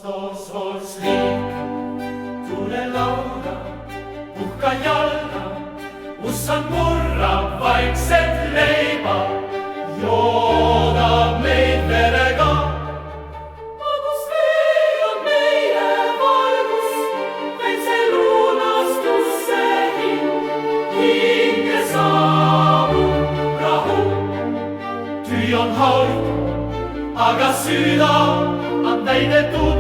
Austus liik, tule lauda, puhka jalga, ussan murrab vaikselt leiba, joodab meid verega. Magus vee on meie valgus, vaid see lunastusse hind. Hinge saabub rahu, tüü on haud, aga süda on täidetud